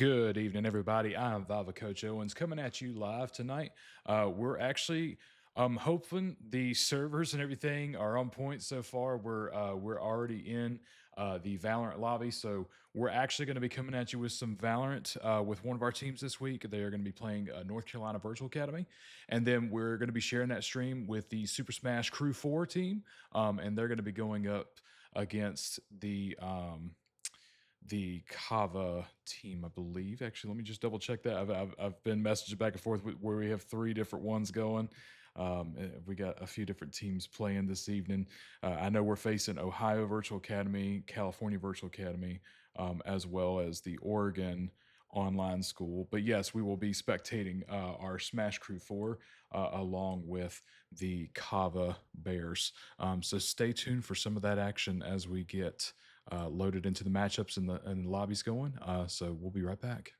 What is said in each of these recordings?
Good evening, everybody. I'm VAVA Coach Owens coming at you live tonight. We're actually hoping the servers and everything are on point so far. We're already in the Valorant lobby, so we're actually going to be coming at you with some Valorant with one of our teams this week. They are going to be playing North Carolina Virtual Academy, and then we're going to be sharing that stream with the Super Smash Crew 4 team, and they're going to be going up against the CAVA team, I believe. Actually, let me just double check that. I've been messaging back and forth where we have three different ones going. We got a few different teams playing this evening. I know we're facing Ohio Virtual Academy, California Virtual Academy, as well as the Oregon online school. But yes, we will be spectating our Smash Crew 4 along with the Kava Bears. So stay tuned for some of that action as we get loaded into the matchups and the lobbies going. So we'll be right back.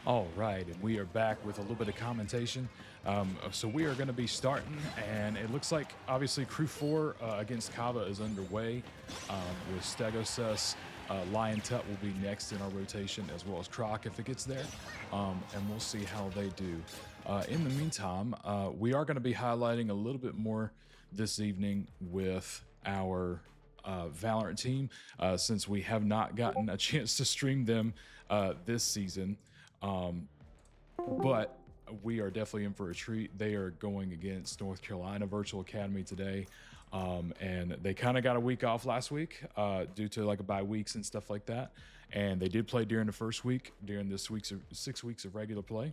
All right, and we are back with a little bit of commentation. So we are going to be starting, and it looks like obviously Crew 4 against Kava is underway with Stegosus. Lion Tut will be next in our rotation, as well as Croc if it gets there, and we'll see how they do. In the meantime, we are going to be highlighting a little bit more this evening with our Valorant team, since we have not gotten a chance to stream them this season. But we are definitely in for a treat. They are going against North Carolina Virtual Academy today. And they kind of got a week off last week due to like a bye weeks and stuff like that. And they did play during the first week, during this week's 6 weeks of regular play.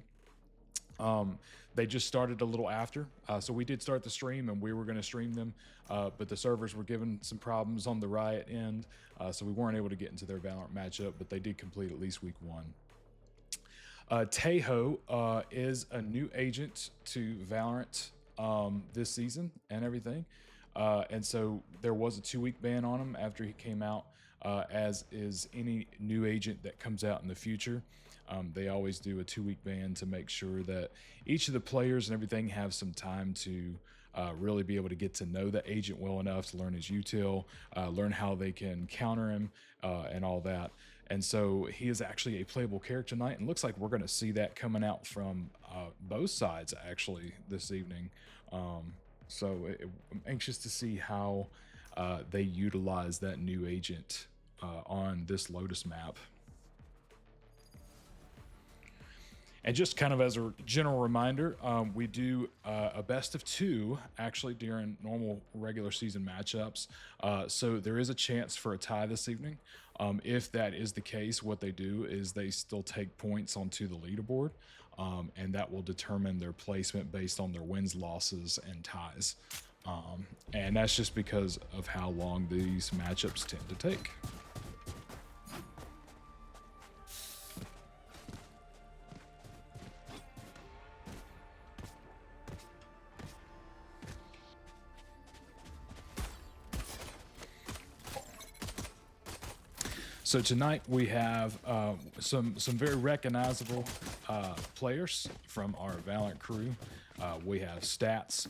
They just started a little after. So we did start the stream and we were going to stream them, but the servers were given some problems on the Riot end. So we weren't able to get into their Valorant matchup, but they did complete at least week 1. Tejo is a new agent to Valorant this season and everything. And so there was a 2-week ban on him after he came out, as is any new agent that comes out in the future. They always do a 2-week ban to make sure that each of the players and everything have some time to really be able to get to know the agent well enough to learn his util, learn how they can counter him, and all that. And so he is actually a playable character tonight, and looks like we're going to see that coming out from both sides actually this evening. So I'm anxious to see how they utilize that new agent on this Lotus map. And just kind of as a general reminder, we do a best of two actually during normal regular season matchups. So there is a chance for a tie this evening. If that is the case, what they do is they still take points onto the leaderboard, and that will determine their placement based on their wins, losses, and ties. And that's just because of how long these matchups tend to take. So tonight we have some very recognizable players from our Valorant crew. We have Stats.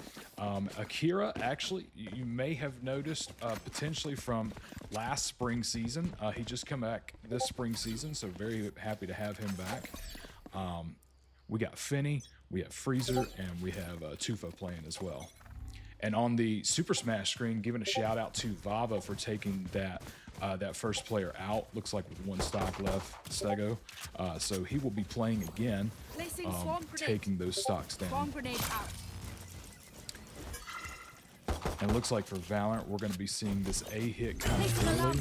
Akira, actually, you may have noticed potentially from last spring season. He just come back this spring season, so very happy to have him back. We got Finney, we have Freezer, and we have Tufo playing as well. And on the Super Smash screen, giving a shout out to VAVA for taking that first player out. Looks like with one stock left, Stego. So he will be playing again, taking those stocks down. And it looks like for Valorant, we're going to be seeing this A hit kind of early.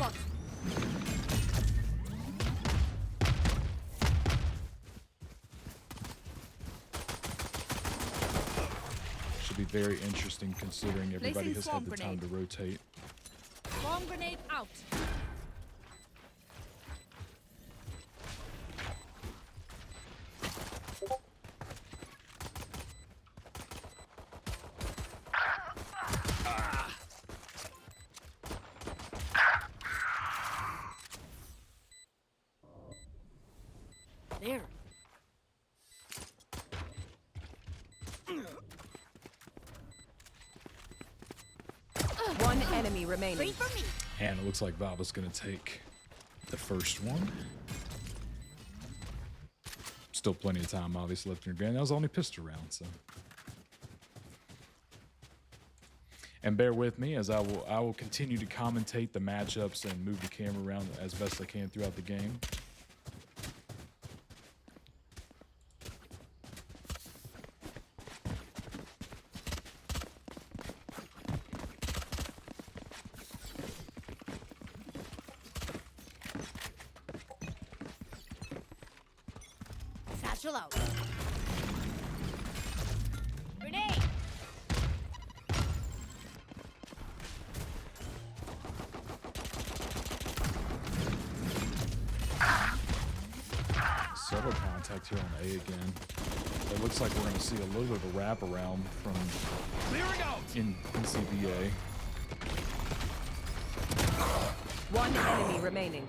Should be very interesting considering everybody has had the time to rotate. Bomb grenade out. There. One enemy remaining. Wait for me. And it looks like Vava's going to take the first one. Still plenty of time, obviously, left in your game. That was only pistol round, so. And bear with me as I will continue to commentate the matchups and move the camera around as best I can throughout the game. Satchel out. Grenade. Several contact here on A again. It looks like we're going to see a little bit of a wraparound from in NCVA. One enemy remaining.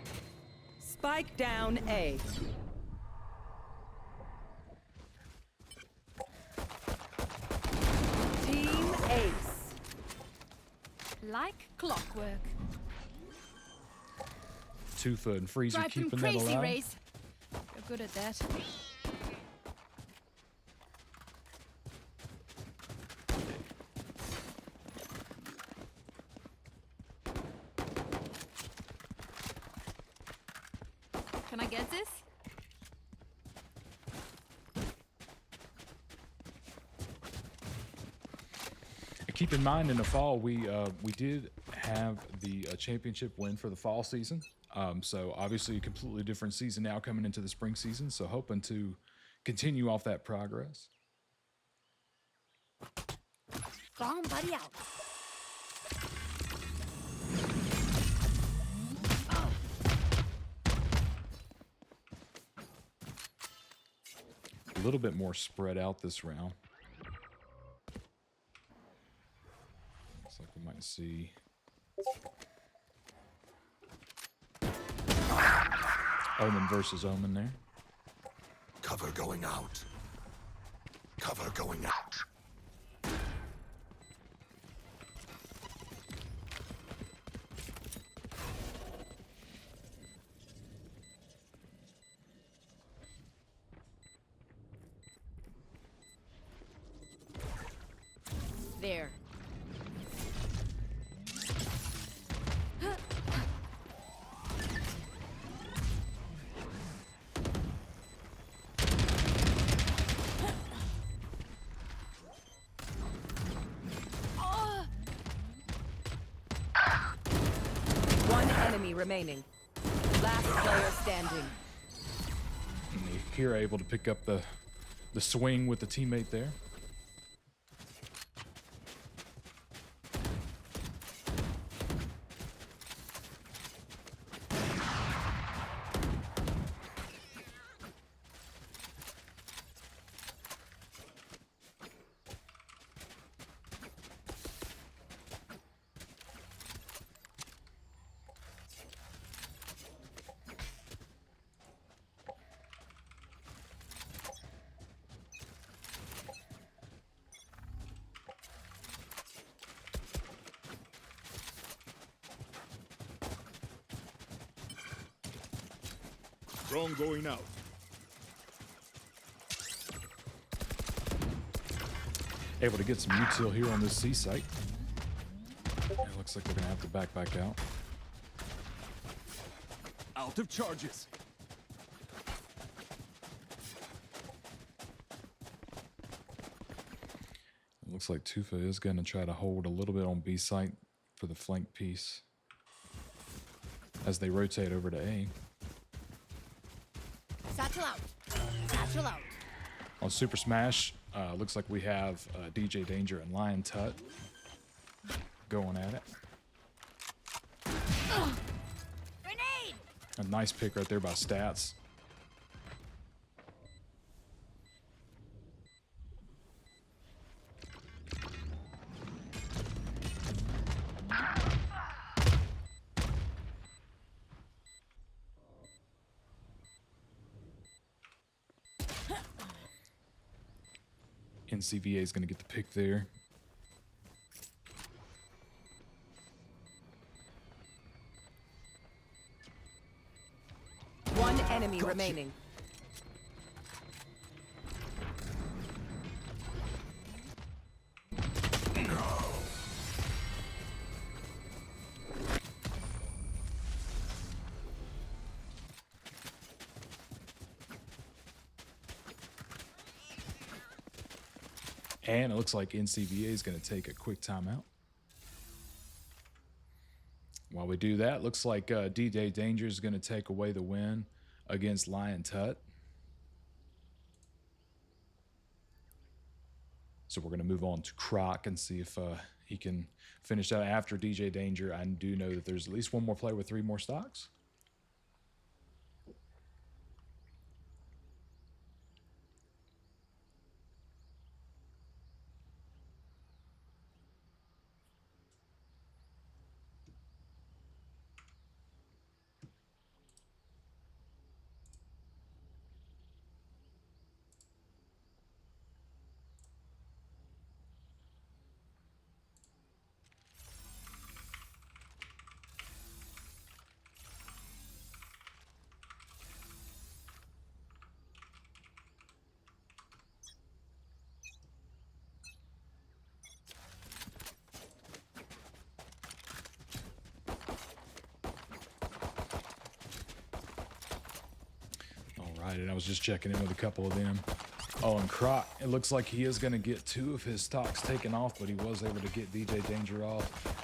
Spike down A. Team Ace. Like clockwork. Tufo and Freezer Drive them keeping that crazy, alive. Raze. You're good at that. Can I get this? Keep in mind, in the fall, we did have the championship win for the fall season. So obviously a completely different season now coming into the spring season. So hoping to continue off that progress. Bomb buddy out. A little bit more spread out this round. Looks like we might see Omen versus Omen there. Cover going out. Cover going out. There. remaining. Last player standing. And Kira able to pick up the swing with the teammate there. Drone going out. Able to get some util here on this C site. It looks like they're gonna have to back out. Out of charges. It looks like Tufa is gonna try to hold a little bit on B site for the flank piece as they rotate over to A. Satchel out. Satchel out. On Super Smash, looks like we have DJ Danger and Lion Tut going at it. Grenade! A nice pick right there by Stats. NCVA is going to get the pick there. One enemy remaining. And it looks like NCVA is going to take a quick timeout. While we do that, looks like DJ Danger is going to take away the win against Lion Tut. So we're going to move on to Croc and see if he can finish that after DJ Danger. I do know that there's at least one more player with 3 more stocks. And I was just checking in with a couple of them. Oh, and Croc, it looks like he is going to get 2 of his stocks taken off, but he was able to get DJ Danger off.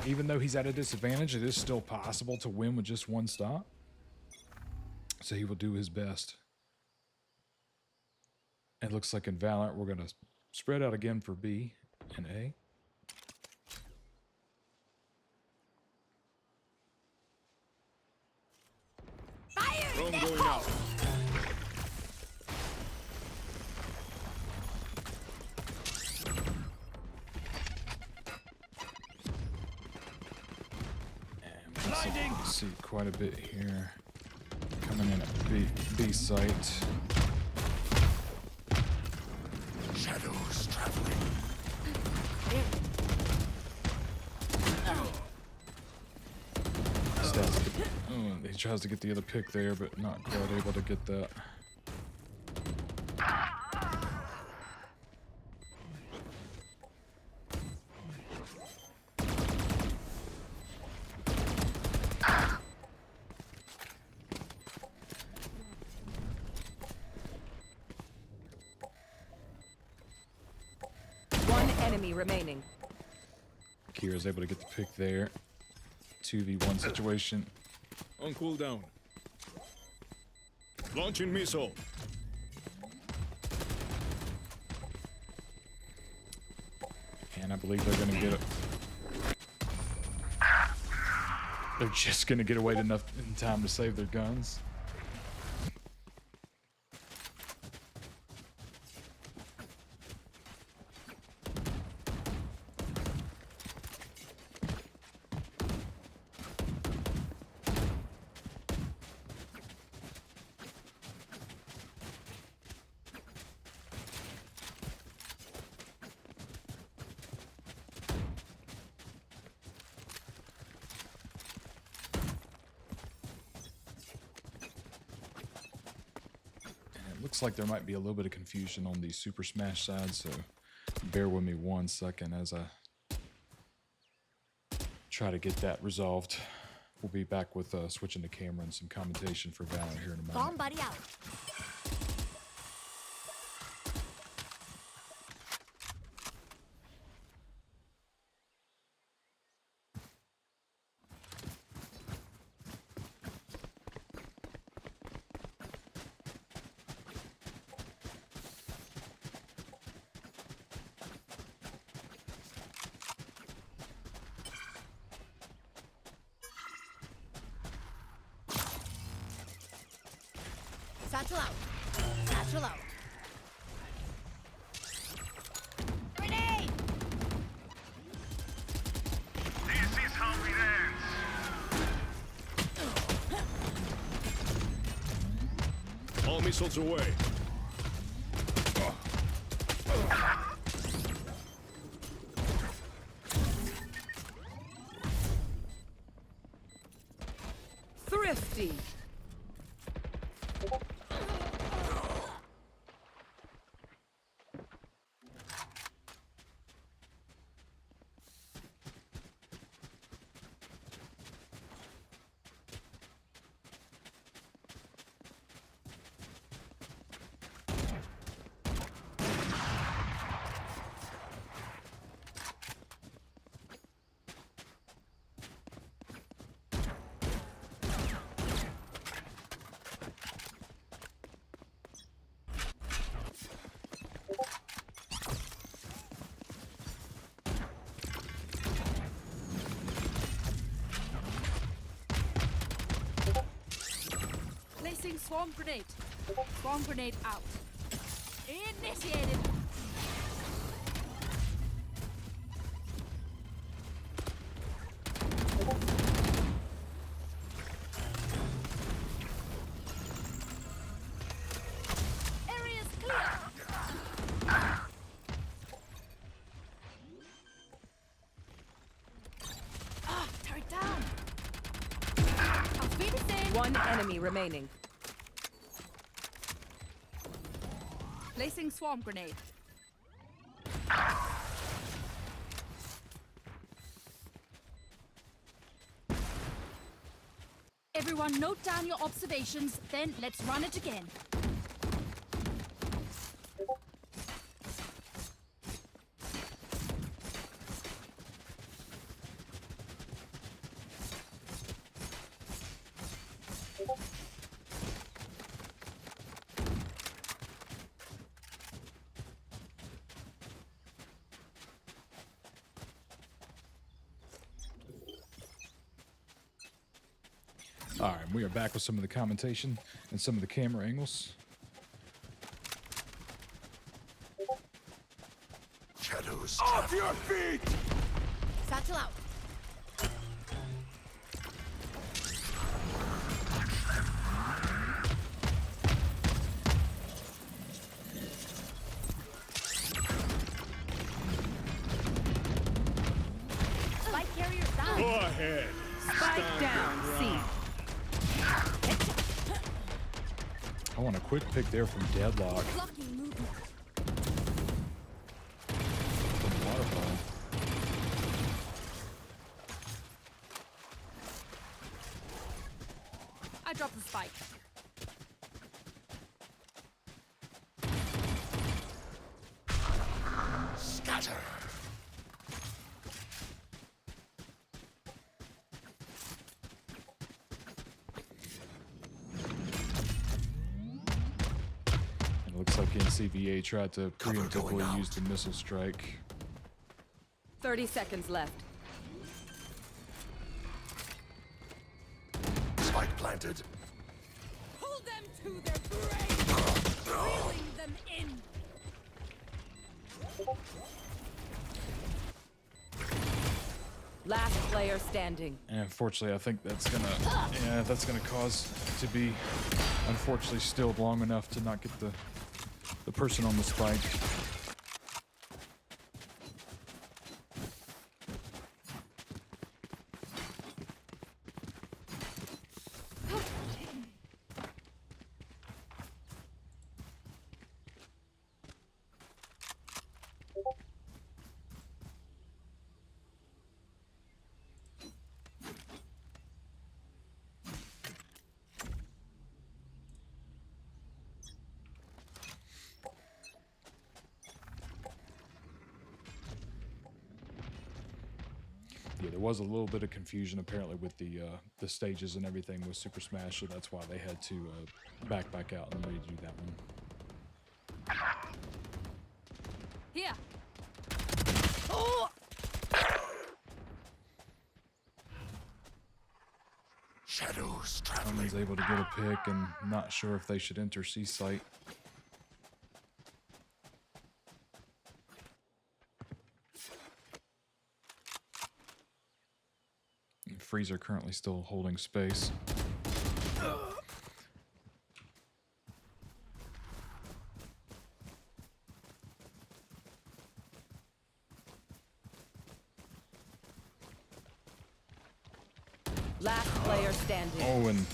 Even though he's at a disadvantage, it is still possible to win with just 1 stock. So he will do his best. It looks like in Valorant, we're going to spread out again for B and A. Drone going out. See quite a bit here coming in at B site. Shadows traveling. He tries to get the other pick there, but not quite able to get that. Enemy remaining. Kira's able to get the pick there. 2v1 situation. On cooldown. Launching missile. And I believe they're going to get it. They're just going to get away enough in time to save their guns. Looks like there might be a little bit of confusion on the Super Smash side, so bear with me 1 second as I try to get that resolved. We'll be back with switching the camera and some commentation for Valorant here in a moment. Bomb buddy out. Satchel out. Satchel out. Grenade! This is how it ends. All missiles away. Thrifty. Placing swarm grenade. Swarm grenade out. Initiated. Area's clear. Turret down. Auf Wiedersehen. One enemy remaining. Placing swarm grenade. Everyone note down your observations, then let's run it again. All right, we are back with some of the commentation and some of the camera angles. Shadows Off traveling. your feet! Satchel out. Spike carrier down. Go ahead. Spike down. C. I want a quick pick there from Deadlock Blocking movement. from Waterfall. I dropped the spike. Scatter. Looks like NCVA tried to Cover going preemptively out. use the missile strike. 30 seconds left. Spike planted. Pull them to their grave, reeling them in. Last player standing. And unfortunately, I think that's gonna cause to be, unfortunately, stilled long enough to not get the person on the spike. Yeah, there was a little bit of confusion apparently with the stages and everything with Super Smash, so that's why they had to back out and redo that one. Here. Oh! Shadows traveling. Someone's able to get a pick and not sure if they should enter C site. And Freezer currently still holding space. Last player standing. Oh, and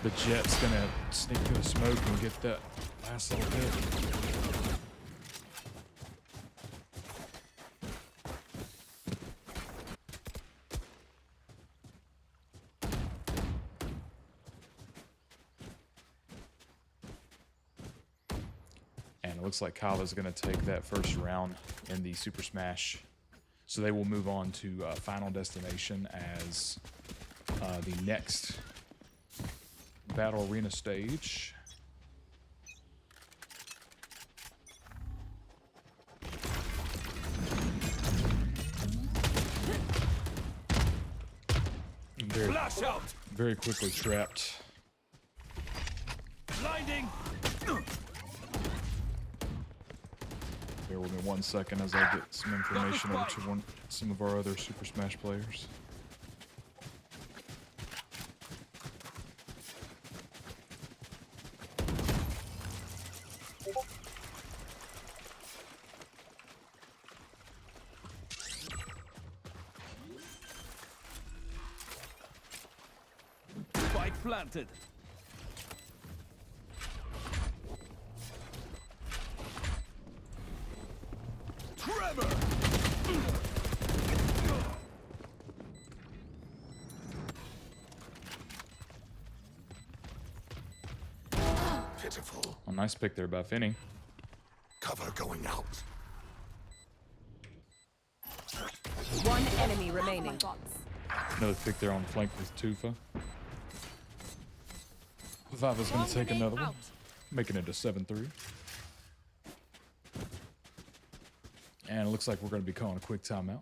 the Jet's gonna sneak through the smoke and get that last little hit. And it looks like CAVA's gonna take that first round in the Super Smash. So they will move on to Final Destination as the next Battle Arena stage. Flash out. Very quickly trapped. Blinding. Bear with me 1 second as I get some information over to some of our other Super Smash players. Spike planted. Trevor. Pitiful. A nice pick there by Finney. Cover going out. One enemy remaining. Another pick there on flank with Tufa. VAVA's going to take another one, making it a 7-3. And it looks like we're going to be calling a quick timeout.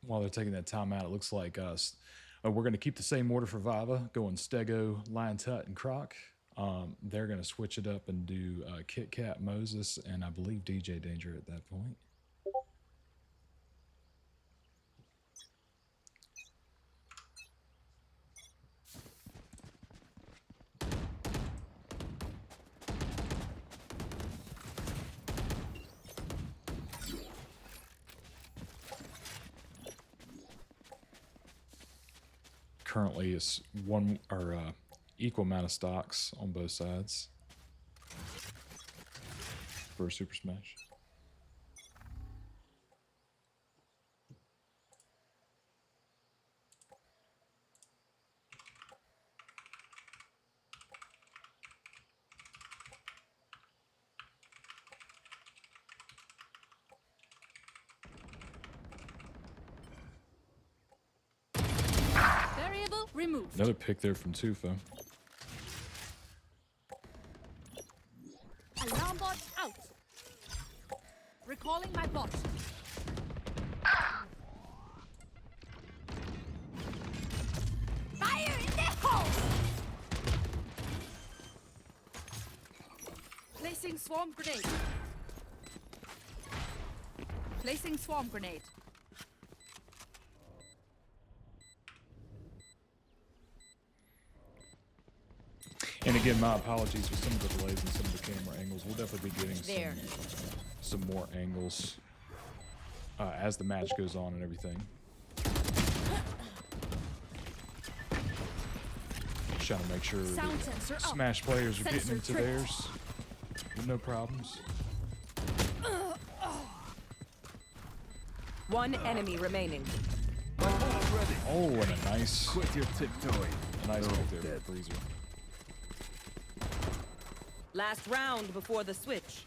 While they're taking that time out, it looks like we're going to keep the same order for VAVA, going Stego, Lion Tut, and Croc. They're going to switch it up and do Kit Kat, Moses, and I believe DJ Danger at that point. currently it's one or equal amount of stocks on both sides for Super Smash. Variable removed. Another pick there from Tufo. Alarm bot out. Recalling my bot. Fire in the hole! Placing swarm grenade. Placing swarm grenade. And again, my apologies for some of the delays and some of the camera angles. We'll definitely be getting There. some more angles as the match goes on and everything. Just trying to make sure Sound the sensor up. Smash players are getting Sensor into tripped. theirs with no problems. One enemy remaining. My ult's ready. Oh, and a nice Quit your tiptoeing. pick there dead. for Freezer. Last round before the switch.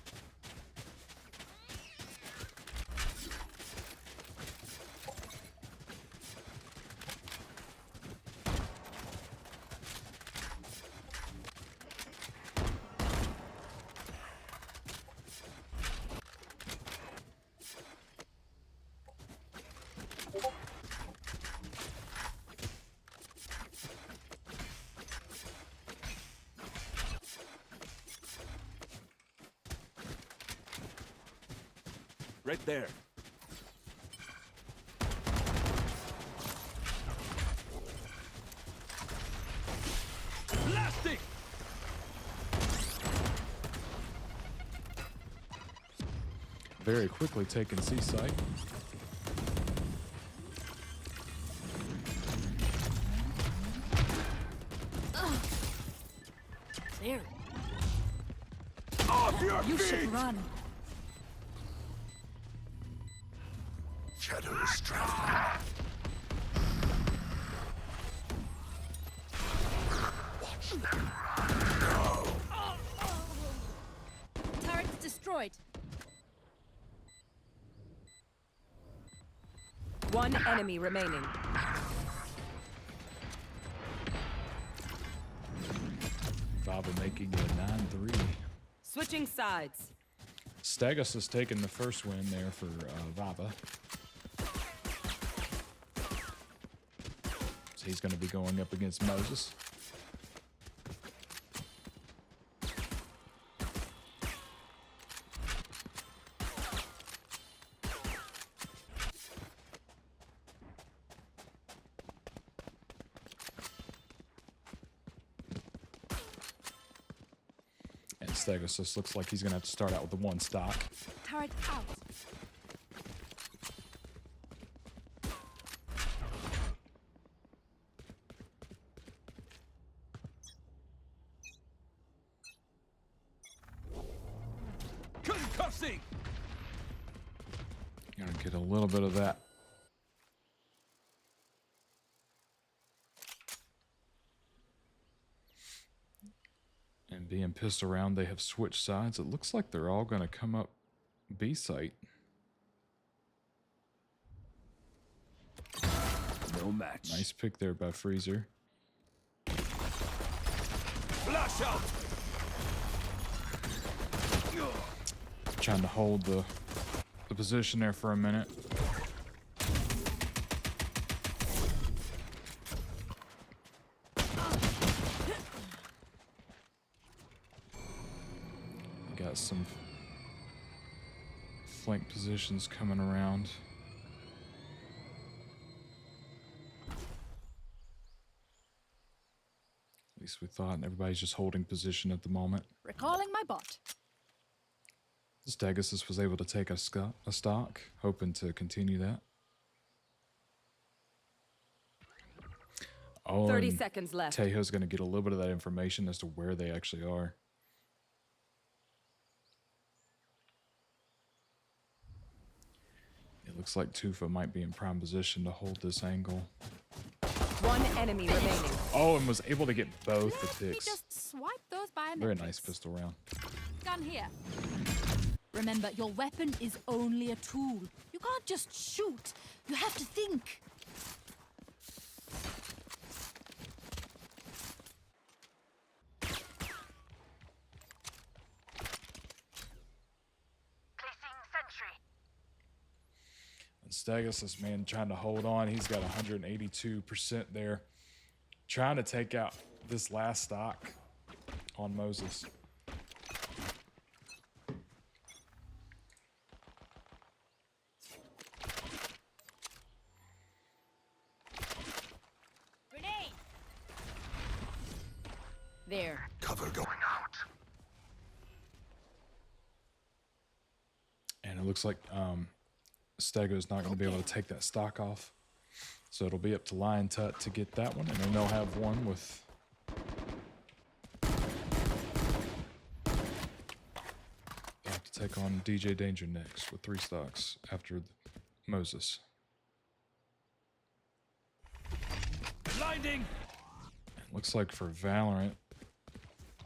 Right there. Blasting! Very quickly taking C-site. There. Off your You feet! should run. Shadows traveling. Watch them. Turret destroyed. One enemy remaining. VAVA making it a 9-3. Switching sides. Stagos has taken the first win there for VAVA. So he's going to be going up against Moses. And Stagos just looks like he's going to have to start out with the one stock. Turret out. Concussing! Gonna get a little bit of that. And being pissed around, they have switched sides. It looks like they're all gonna come up B site. No match. Nice pick there by Freezer. Flash out! Trying to hold the position there for a minute. Got some flank positions coming around. At least we thought, and everybody's just holding position at the moment. Recalling my bot. Stegasus was able to take a stock, hoping to continue that. Oh, 30 and seconds left. Tejo's going to get a little bit of that information as to where they actually are. It looks like Tufa might be in prime position to hold this angle. One enemy remaining. Oh, and was able to get both Let the me ticks. just swipe those biometrics. Very nice pistol round. Gun here. Remember, your weapon is only a tool. You can't just shoot. You have to think. And Stegus, this man trying to hold on. He's got 182% there. Trying to take out this last stock on Moses. Grenade. There. Cover going out. And it looks like Stego's not going to be able to take that stock off. So it'll be up to Lion Tut to get that one. And then they'll have one with... They'll have to take on DJ Danger next with 3 stocks after Moses. Blinding. Looks like for Valorant,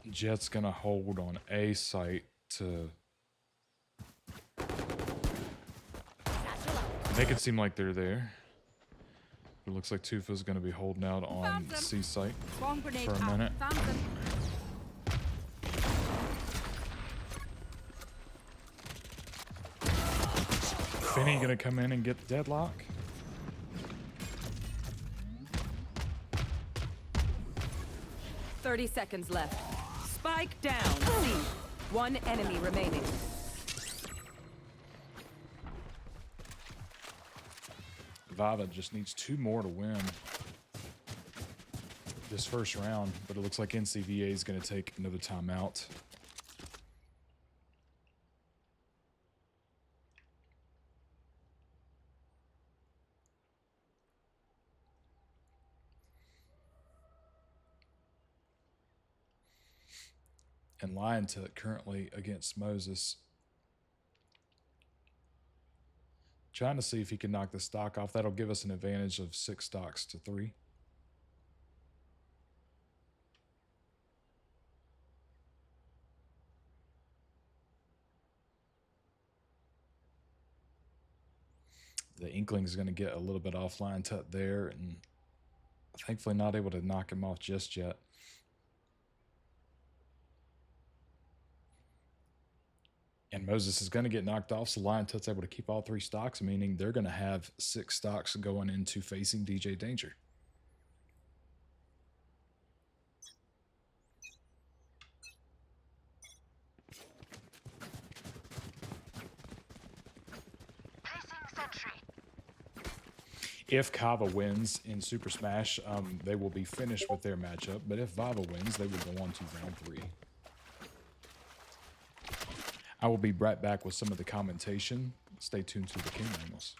Jet's going to hold on A site to... make it seem like they're there. It looks like Tufa's going to be holding out on Found them. C site Bomb grenade for a out. minute. Found them. Finney going to come in and get deadlock. Thirty seconds left. Spike down. C. One enemy remaining. VAVA just needs 2 more to win this first round, but it looks like NCVA is going to take another timeout. And Lion Tut currently against Moses. Trying to see if he can knock the stock off. That'll give us an advantage of 6 stocks to 3. The Inkling's going to get a little bit off Lion Tut there, and thankfully not able to knock him off just yet. And Moses is going to get knocked off, so Lion Tut's able to keep all 3 stocks, meaning they're going to have 6 stocks going into facing DJ Danger. If CAVA wins in Super Smash, they will be finished with their matchup, but if VAVA wins, they will go on to round 3. I will be right back with some of the commentation. Stay tuned to the King Angles.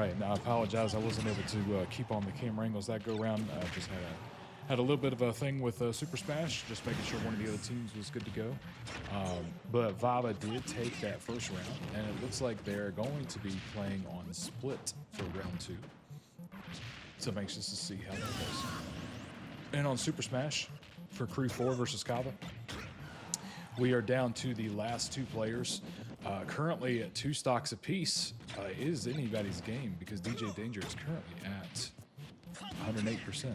right, now I apologize. I wasn't able to keep on the camera angles that go around. Just had a little bit of a thing with Super Smash, just making sure one of the other teams was good to go. But VAVA did take that first round, and it looks like they're going to be playing on split for round 2. So I'm anxious to see how that goes. And on Super Smash for Crew 4 versus CAVA, we are down to the last 2 players. Currently at 2 stocks apiece. Is anybody's game because DJ Danger is currently at 108%.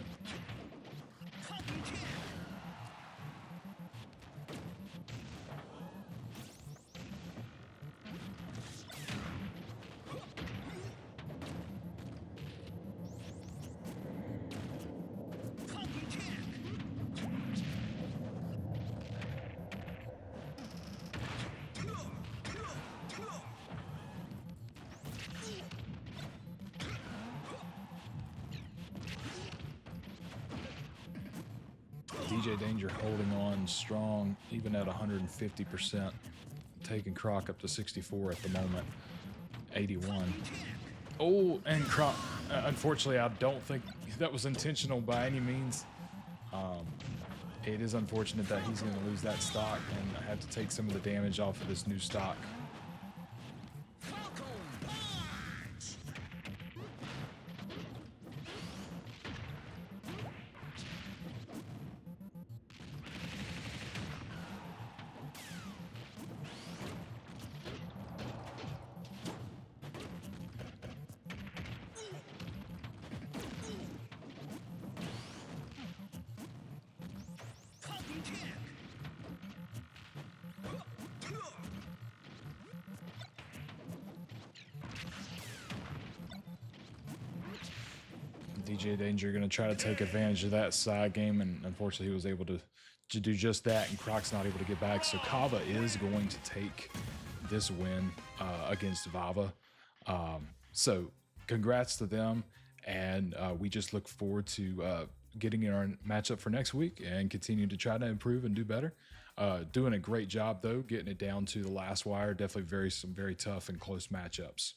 DJ Danger holding on strong, even at 150%, taking Croc up to 64 at the moment, 81. Oh, and Croc, unfortunately, I don't think that was intentional by any means. It is unfortunate that he's going to lose that stock and have to take some of the damage off of this new stock. DJ Danger going to try to take advantage of that side game, and unfortunately he was able to do just that, and Croc's not able to get back. So CAVA is going to take this win against VAVA. So congrats to them, and we just look forward to getting in our matchup for next week and continue to try to improve and do better. Doing a great job though, getting it down to the last wire. Definitely some very tough and close matchups.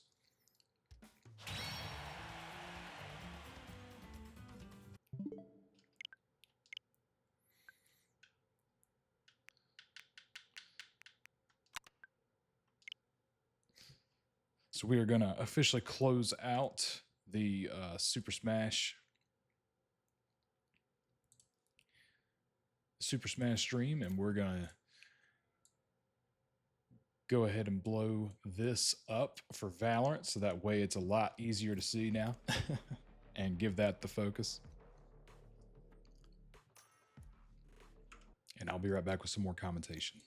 So we are going to officially close out the Super Smash stream, and we're going to go ahead and blow this up for Valorant, so that way it's a lot easier to see now and give that the focus. And I'll be right back with some more commentation.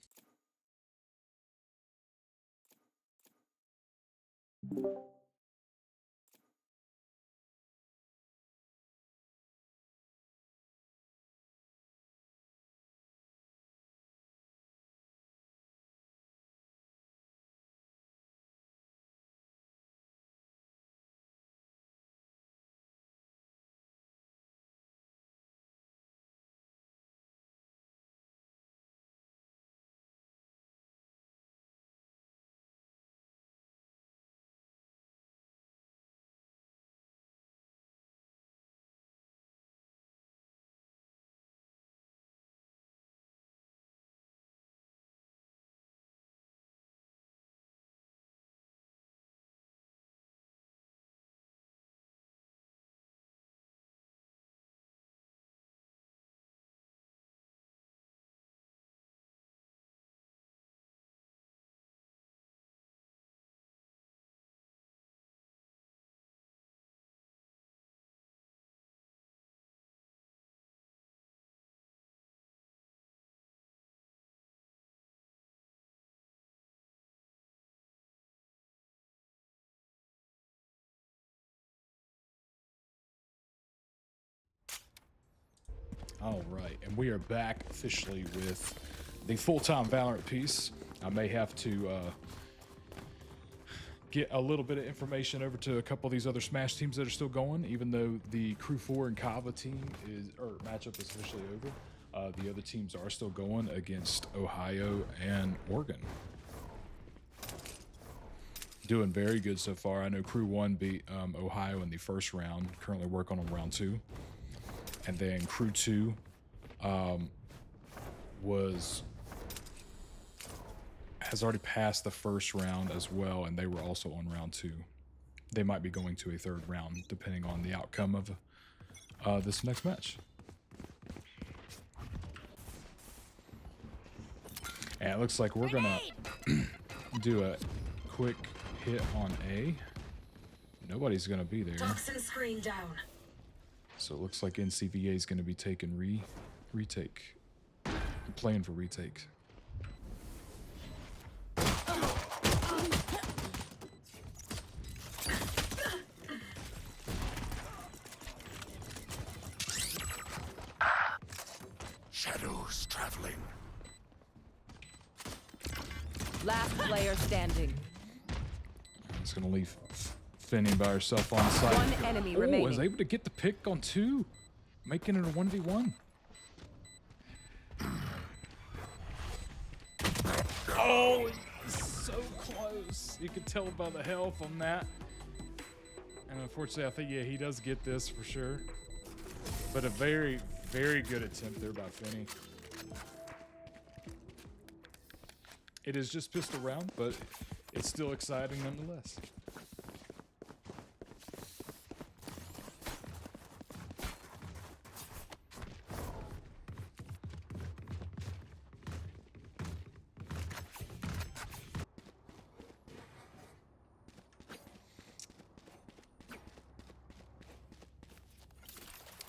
All right, and we are back officially with the full-time Valorant piece. I may have to get a little bit of information over to a couple of these other Smash teams that are still going, even though the Crew 4 and CAVA team matchup is officially over. The other teams are still going against Ohio and Oregon. doing very good so far. I know Crew 1 beat Ohio in the first round. Currently working on round 2. And then Crew 2 has already passed the first round as well, and they were also on round 2. They might be going to a third round, depending on the outcome of this next match. And it looks like we're gonna do a quick hit on A. Nobody's gonna be there. Toxin screen down. So it looks like NCVA is gonna be taking retake. Playing for retake. Shadows traveling. Last player standing. It's gonna leave Finny by herself on site. One enemy Oh, remaining. is able to get the pick on 2, making it a 1v1. Oh, so close. You can tell by the health on that. And unfortunately, I think, yeah, he does get this for sure. But a very, very good attempt there by Finny. It is just pistol round, but it's still exciting nonetheless.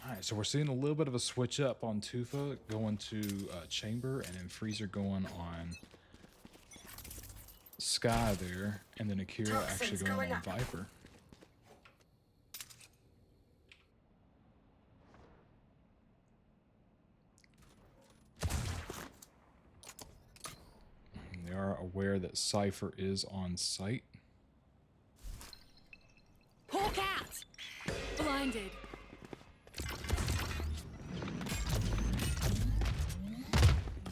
Alright, so we're seeing a little bit of a switch up on Tufa going to Chamber, and then Freezer going on Sky there, and then Akira actually going on Viper. And they are aware that Cypher is on site. Hawk out! Blinded.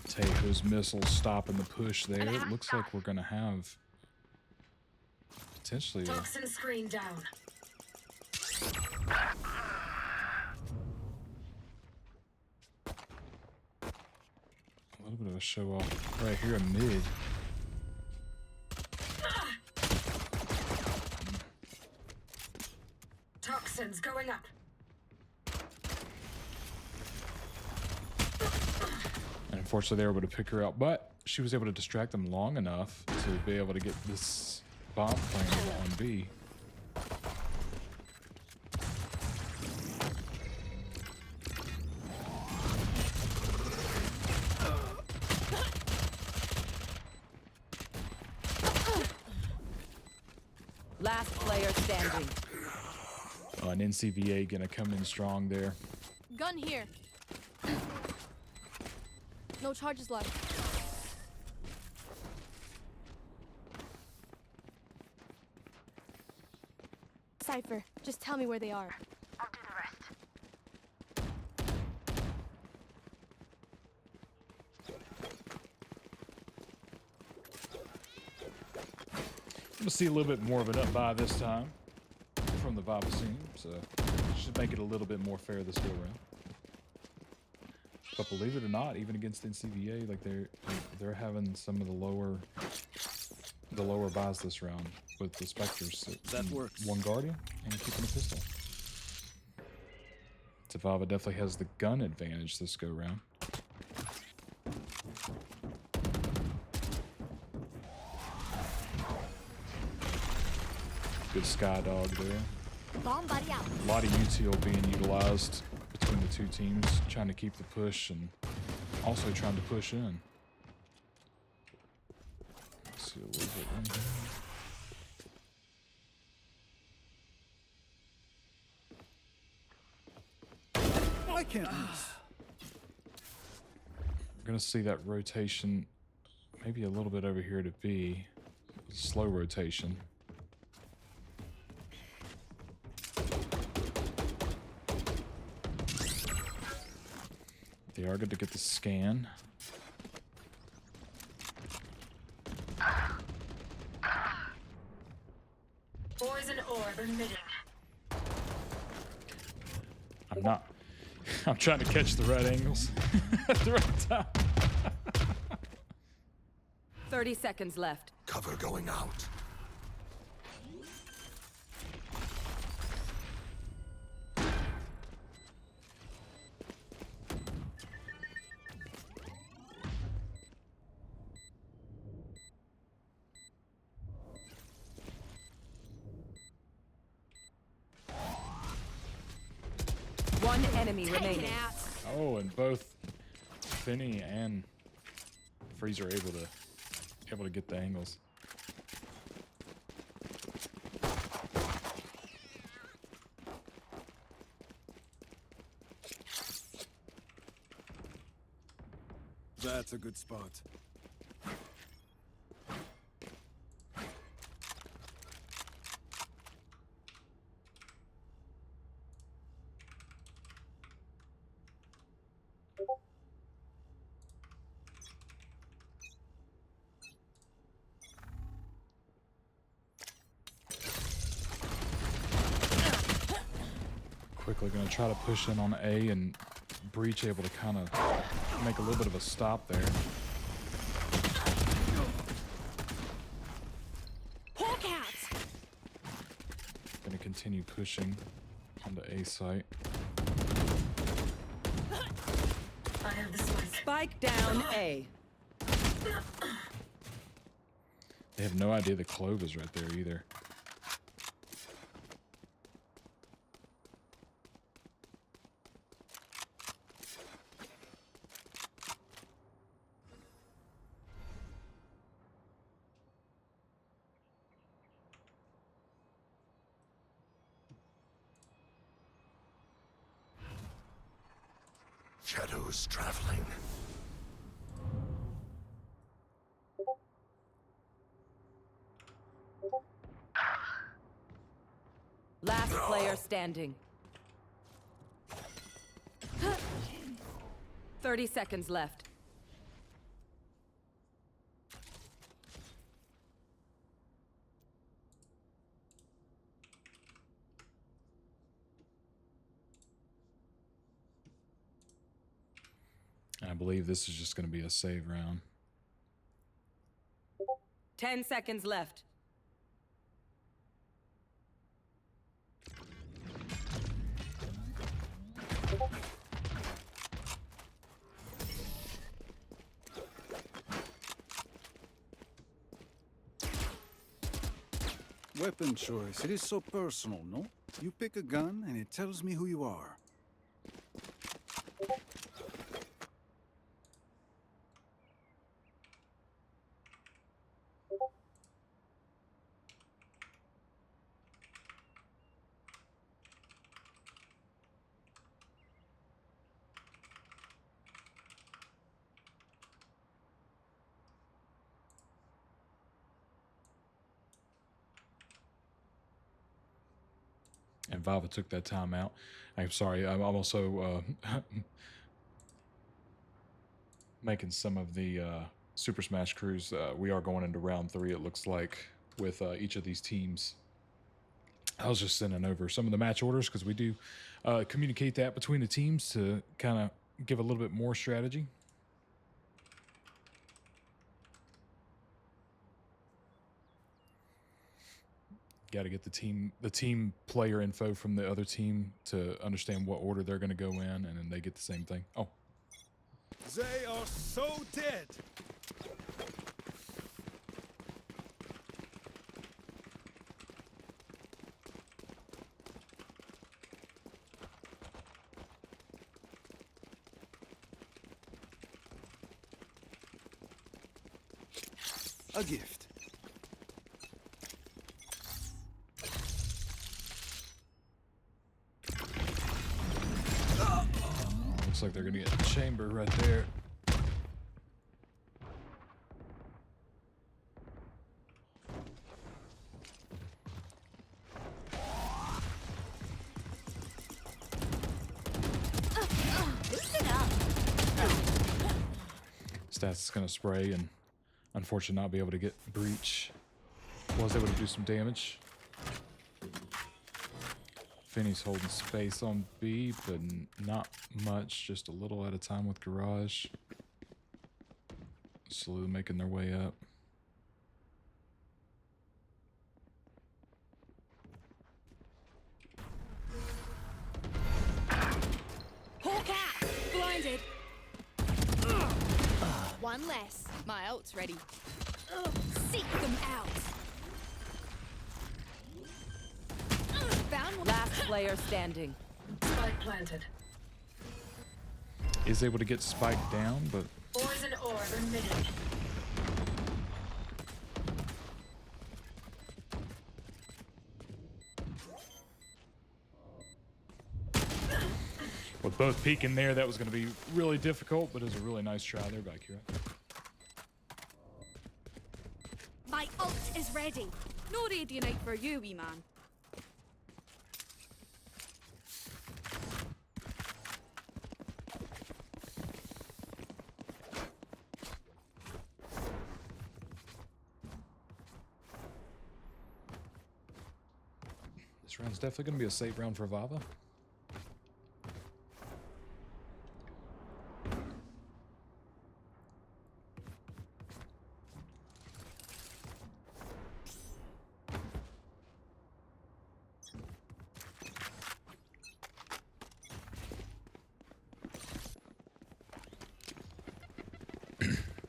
Tejo's missiles stopping the push there. It looks like we're going to have potentially Toxin screen down. a little bit of a show off right here in mid. Toxins going up. And unfortunately, they were able to pick her out, but she was able to distract them long enough to be able to get this bomb planted on B. Last player standing. And NCVA gonna come in strong there. Gun here. No charges left. Cypher, just tell me where they are. I'll do the rest. We'll see a little bit more of an up by this time from the VAVA team, so should make it a little bit more fair this go around. But believe it or not, even against NCVA, like they're having some of the lower buys this round with the Spectres. That works. One Guardian and keeping a pistol. So VAVA definitely has the gun advantage this go round. Good Sky Dog there. Bomb buddy out. A lot of util being utilized between the two teams, trying to keep the push and also trying to push in. Let's see a little bit in here. I can't miss. We're gonna see that rotation, maybe a little bit over here to B. Slow rotation. They are good to get the scan. Orb emitting. I'm not. I'm trying to catch the right angles at the right time. 30 seconds left. Cover going out. One enemy remaining. Oh, and both Finny and Freeze are able to get the angles. That's a good spot. Quickly gonna try to push in on A, and Breach able to kind of make a little bit of a stop there. Hawk out! Gonna continue pushing onto A site. I have the spike. Spike down A. They have no idea the Clove is right there either. Shadows traveling. Last player standing. 30 seconds left. I believe this is just going to be a save round. 10 seconds left. Weapon choice, it is so personal, no? You pick a gun and it tells me who you are. And VAVA took that time out. I'm sorry, I'm also making some of the Super Smash crews. We are going into round 3, it looks like, with each of these teams. I was just sending over some of the match orders because we do communicate that between the teams to kind of give a little bit more strategy. Got to get the team player info from the other team to understand what order they're going to go in, and then they get the same thing. Oh, They are so dead. A gift. looks like they're going to get the chamber right there. Stats is going to spray and unfortunately not be able to get breach. Was able to do some damage. Finney's holding space on B, but not much. Just a little at a time with Garage. Slowly making their way up. Hawk out! Blinded! One less. My ult's ready. Seek them out! Found one. Last player standing. Spike planted. Is able to get spiked down, but Poison orb emitted. with both peeking there, that was going to be really difficult, but it was a really nice try there by Kira. My ult is ready. No radiant for you, wee man. This round's definitely going to be a safe round for VAVA.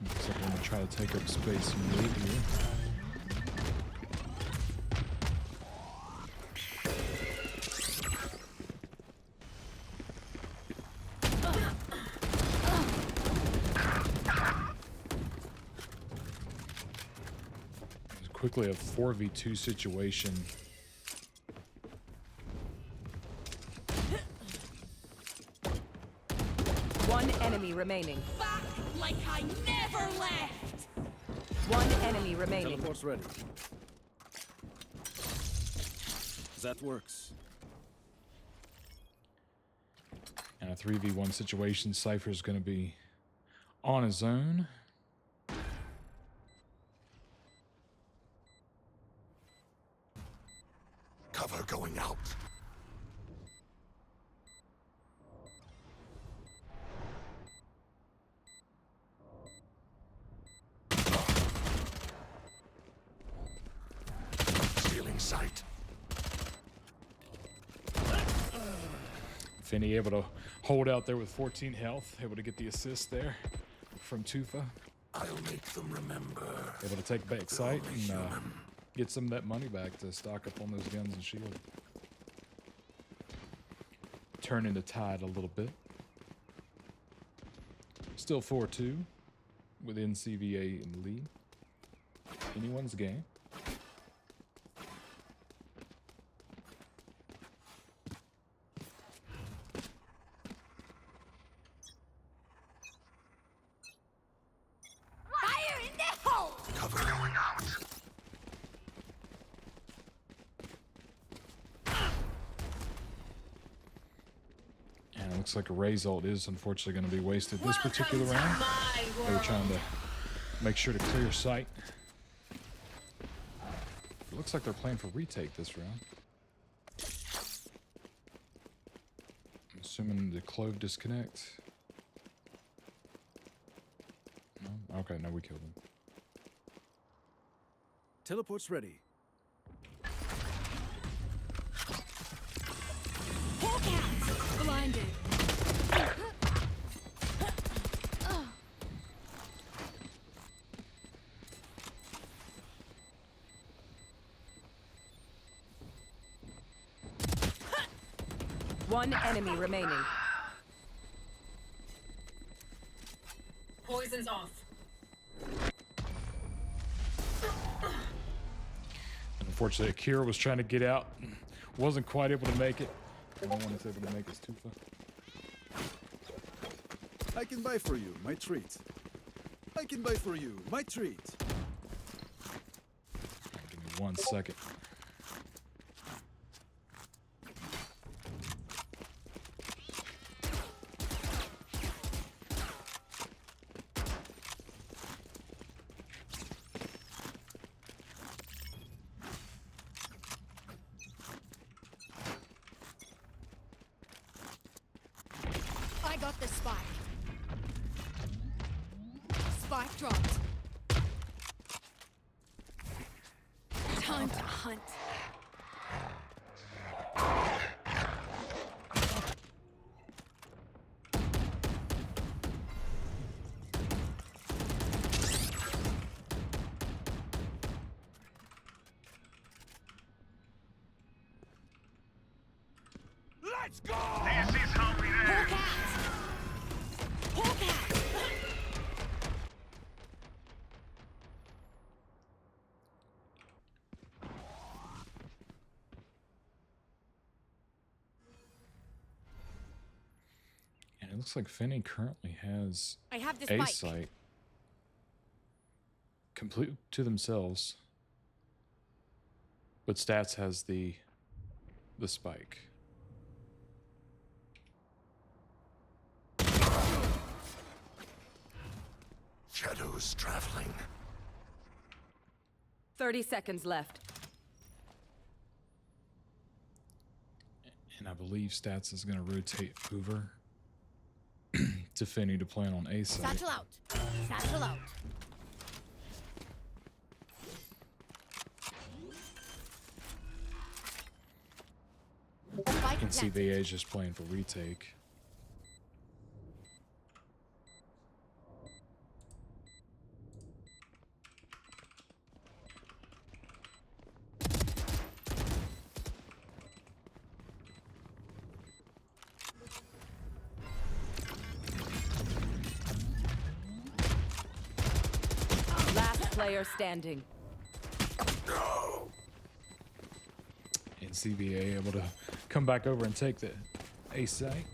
Looks like I'm going to try to take up space and lead here. Quickly a 4v2 situation. One enemy remaining. Back like I never left. One enemy remaining. Teleport's ready. That works. And a 3v1 situation, Cypher's going to be on his own. Cover going out. Stealing sight. Finney able to hold out there with 14 health, able to get the assist there from Tufa. I'll make them remember. Able to take back sight and get some of that money back to stock up on those guns and shield. Turning the tide a little bit. Still 4-2 with NCVA in the lead. Anyone's game. Fire in the hole! Cover going out. And it looks like a Ray's ult is unfortunately going to be wasted this particular round. They were trying to make sure to clear sight. It looks like they're playing for retake this round. I'm assuming the Clove disconnect. No? Okay, no, we killed him. Teleport's ready. Hawk out! Blinded. One enemy remaining. Poison's off. Unfortunately, Akira was trying to get out. Wasn't quite able to make it. The only one that's able to make is Tufa. I can buy for you my treat. I can buy for you my treat. Give me 1 second. got the spike. Spike dropped. Time to hunt. Let's go! This is how we do. Hawk out! Hawk out! And it looks like Finney currently has I have this a spike. site complete to themselves, but Stats has the spike. Shadows traveling. 30 seconds left. And I believe Stats is going to rotate over to Finney to plan on A site. Satchel out. Satchel out. Spike planted. NCVA is just playing for retake. Last player standing. NCVA able to come back over and take the A site.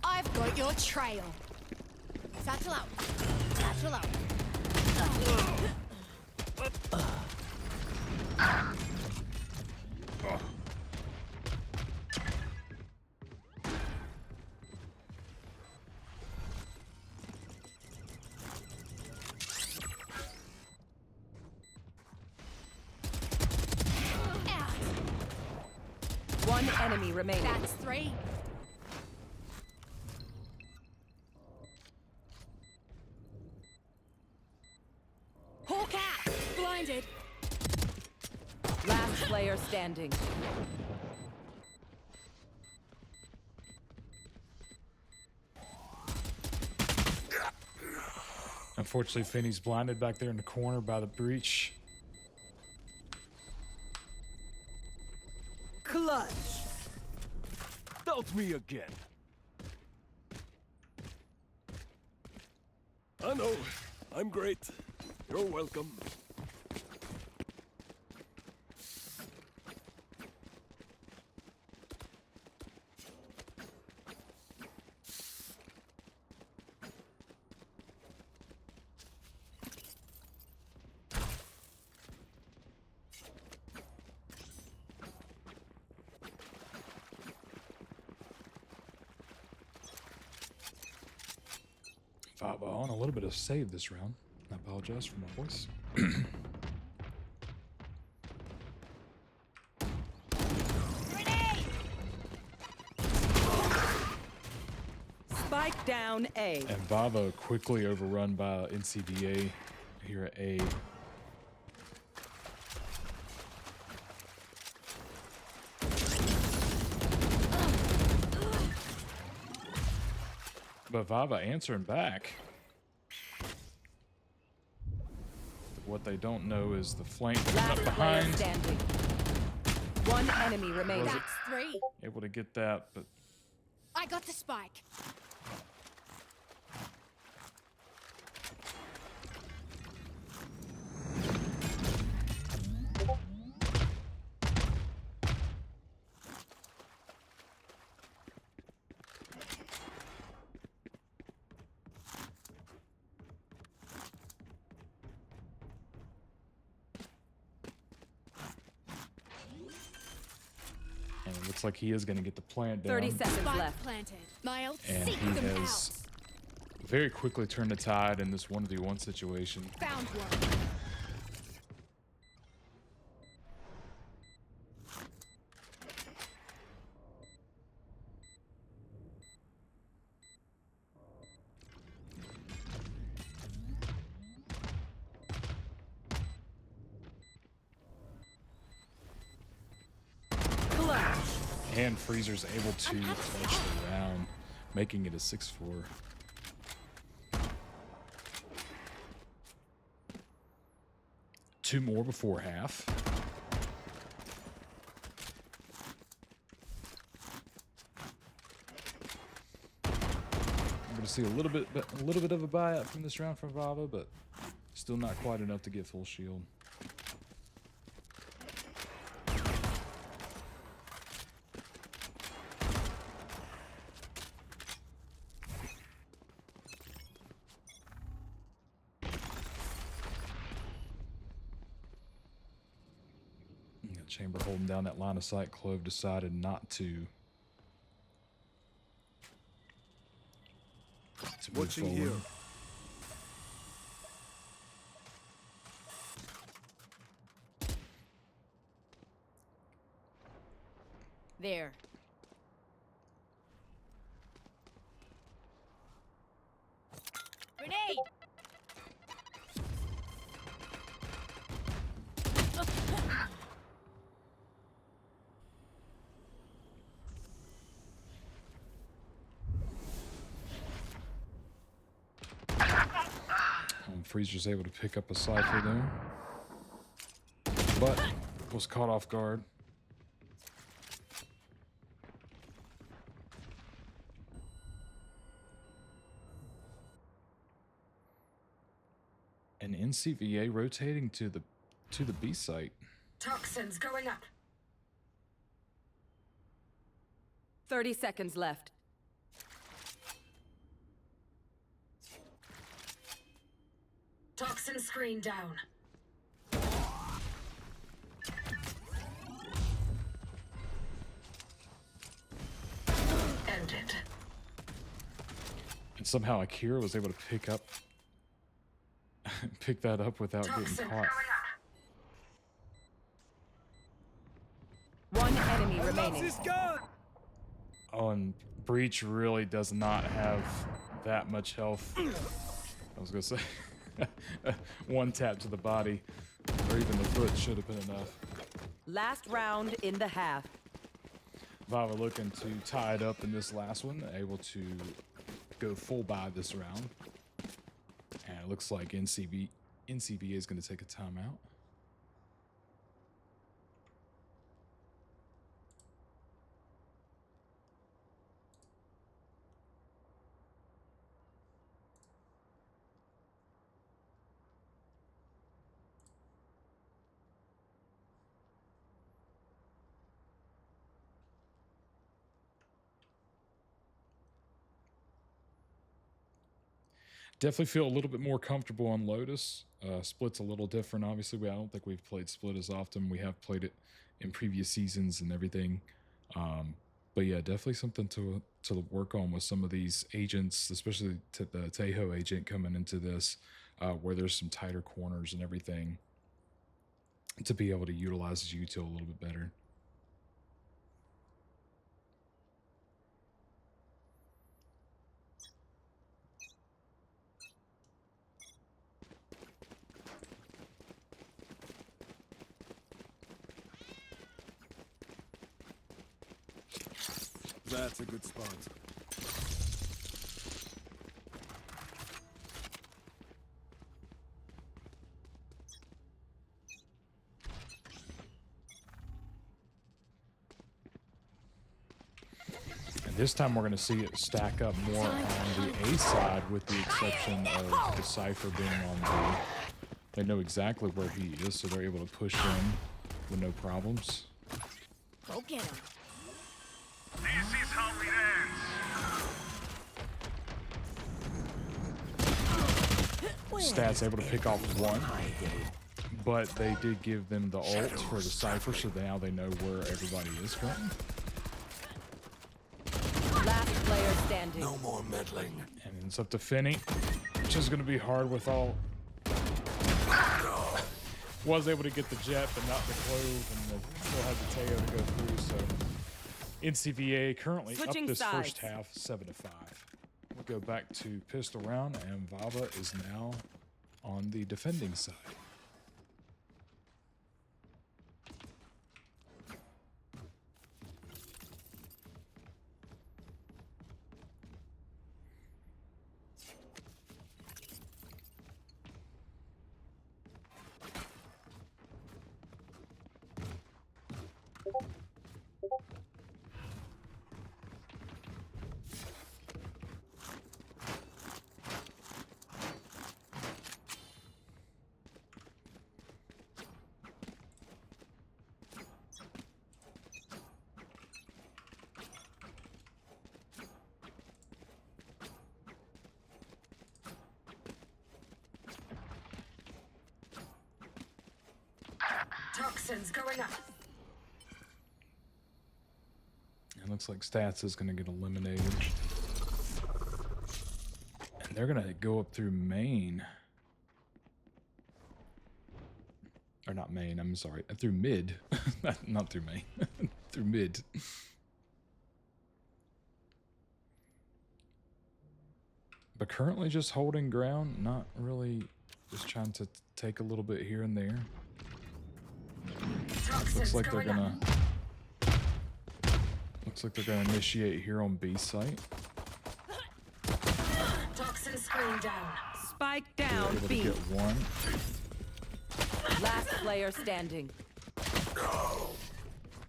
I've got your trail. Satchel out. Satchel out. One enemy remaining. That's 3. Hawk out! Blinded. Last player standing. Unfortunately, Finney's blinded back there in the corner by the breach. Clutch! Doubt me again. I know. I'm great. You're welcome. VAVA on a little bit of save this round. I apologize for my voice. Spike down A. And VAVA quickly overrun by NCVA here at A. But VAVA answering back. what they don't know is the flank coming Last up player behind. standing. One enemy remaining. That's 3. Able to get that, but I got the spike. and it looks like he is going to get the plant down. 30 seconds Spike left. planted. Miles, And seek he them has very quickly turned the tide in this 1v1 situation. out. Found one. Clutch. And Freezer's able to clutch the round, making it a 6-4. Two more before half. I'm going to see a little bit of a buyout from this round from VAVA, but still not quite enough to get full shield. Chamber holding down that line of sight. Clove decided not to move Watching forward. here. There. Grenade! Freezer's able to pick up a cypher there, but was caught off guard. An NCVA rotating to the B site. Toxins going up. 30 seconds left. Toxin screen down. Ended. And somehow Akira was able to pick that up without getting Toxin caught. going up. One enemy remaining. Oh, and Breach really does not have that much health. I was gonna say, one tap to the body, or even the foot should have been enough. Last round in the half. VAVA looking to tie it up in this last one, able to go full buy this round. And it looks like NCVA is going to take a timeout. Definitely feel a little bit more comfortable on Lotus. Split's a little different, obviously. I don't think we've played Split as often. We have played it in previous seasons and everything. But yeah, definitely something to work on with some of these agents, especially the Tejo agent coming into this, where there's some tighter corners and everything, to be able to utilize his util a little bit better. That's a good spot. And this time we're going to see it stack up more on the A side, with the exception of the Cypher being on B. They know exactly where he is, so they're able to push in with no problems. Go get him. This is how it ends. Stats able to pick off one, but they did give them the ult for the Cypher, so now they know where everybody is currently. Last player standing. No more meddling. And it's up to Finney, which is going to be hard with all. Was able to get the jet, but not the clove, and still had the Teo to go through. So NCVA currently Switching up this sides. first half, 7-5. We'll go back to pistol round, and VAVA is now on the defending side. Toxins going up. It looks like Stats is going to get eliminated. And they're going to go up through main. Or not main, I'm sorry. Through mid. Not through main. Through mid. But currently just holding ground. Not really, just trying to take a little bit here and there. Toxins Looks like they're going up. gonna initiate here on B site. Toxin screen down. Spike They're down able to B. get one. Last player standing.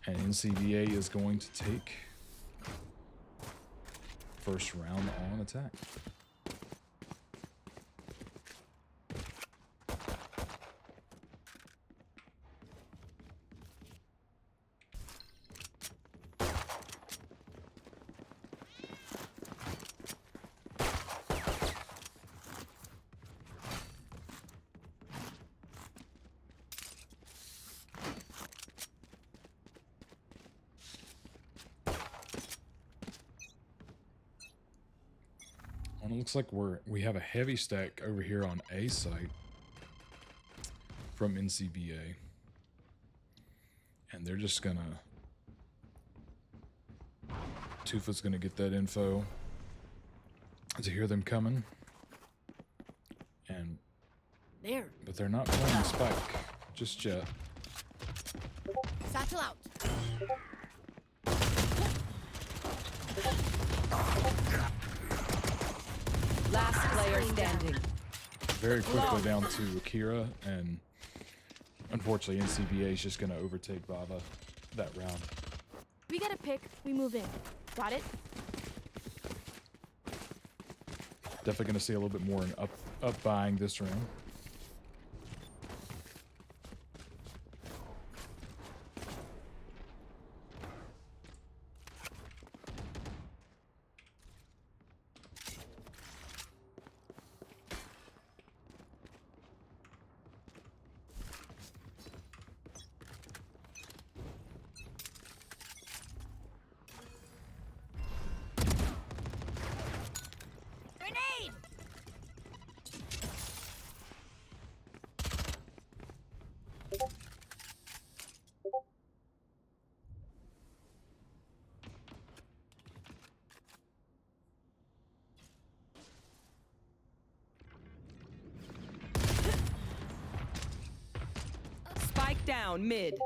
And NCVA is going to take first round on attack. And it looks like we have a heavy stack over here on A site from NCVA. And they're just gonna... Tufa's gonna get that info to hear them coming. And There. but they're not playing Spike just yet. Satchel out. Last player standing. Very quickly down to Akira, and unfortunately NCVA is just gonna overtake VAVA that round. We get a pick, we move in. Got it? Definitely gonna see a little bit more in up buying this round. Grenade! Spike down mid.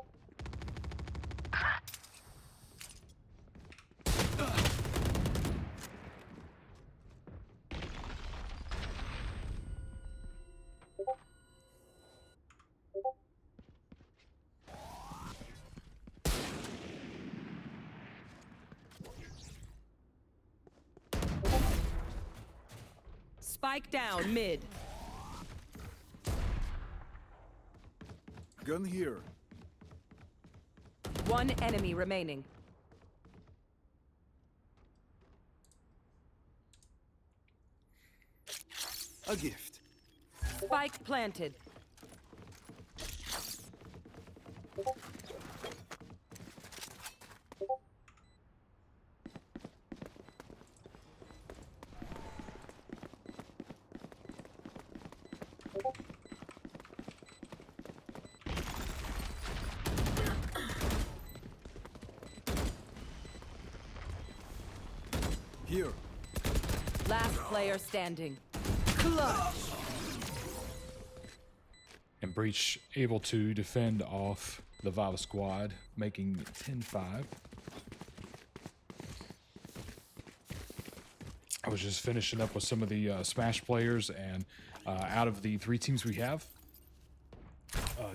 Spike down mid. Gun here. One enemy remaining. A gift. Spike planted. Here. Last player standing. Clutch. And Breach able to defend off the VAVA squad, making 10-5. I was just finishing up with some of the Smash players, and out of the 3 teams we have,